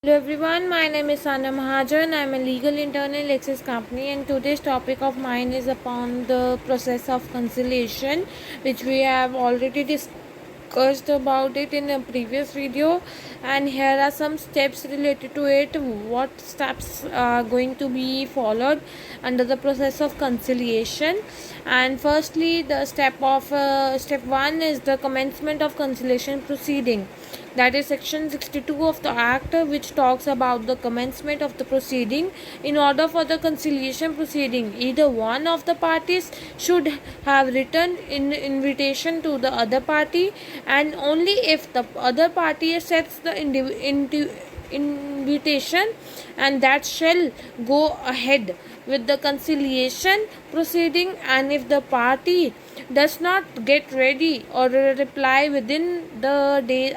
Hello everyone, my name is Sana Mahajan. I am a legal intern in Lexis Company, and today's topic of mine is upon the process of conciliation, which we have already discussed about it in a previous video. And here are some steps related to it. What steps are going to be followed under the process of conciliation? And firstly, the step one is the commencement of conciliation proceeding. That is section 62 of the act, which talks about the commencement of the proceeding. In order for the conciliation proceeding, either one of the parties should have written in invitation to the other party, and only if the other party accepts the invitation, and that shall go ahead with the conciliation proceeding. And if the party does not get ready or reply within the day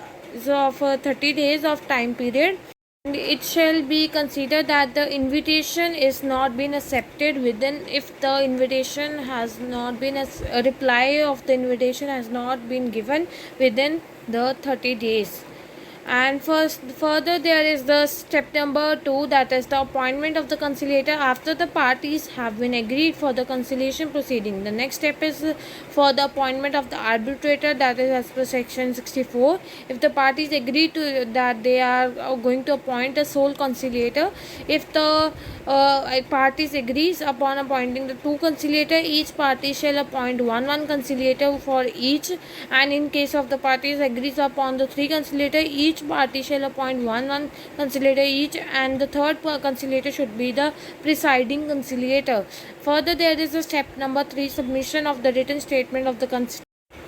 of 30 days of time period, it shall be considered that the invitation is not been accepted within. If the invitation has not been a reply of the invitation has not been given within the 30 days. And further, there is the step number 2, that is the appointment of the conciliator after the parties have been agreed for the conciliation proceeding. The next step is for the appointment of the arbitrator, that is as per section 64. If the parties agree to that, they are going to appoint a sole conciliator. If the parties agrees upon appointing the two conciliator, each party shall appoint one conciliator for each. And in case of the parties agrees upon the three conciliator, each party shall appoint one conciliator each, and the third conciliator should be the presiding conciliator. Further, there is a step number 3, submission of the written statement of the conciliator.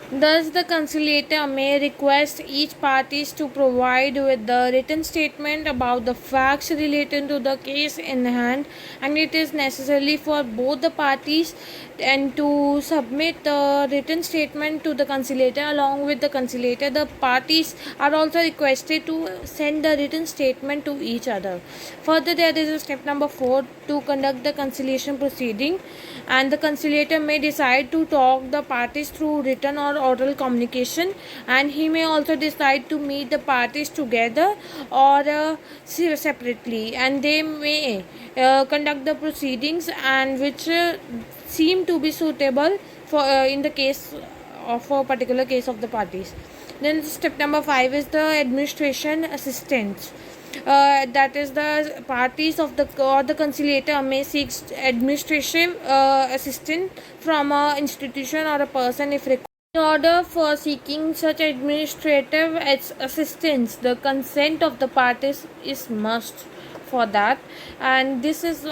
Thus, the conciliator may request each parties to provide with the written statement about the facts related to the case in hand, and it is necessary for both the parties and to submit the written statement to the conciliator. Along with the conciliator, the parties are also requested to send the written statement to each other. Further, there is a step number 4, to conduct the conciliation proceeding, and the conciliator may decide to talk the parties through written or oral communication, and he may also decide to meet the parties together or separately, and they may conduct the proceedings and which seem to be suitable for in the case of a particular case of the parties. Then step number 5 is the administration assistance. That is, the parties of the or the conciliator may seek administrative assistance from a institution or a person if required. In order for seeking such administrative assistance, the consent of the parties is must for that. And this was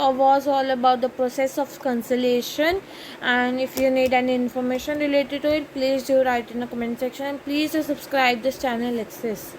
all about the process of conciliation. And if you need any information related to it, please do write in the comment section, and please do subscribe this channel Lexis.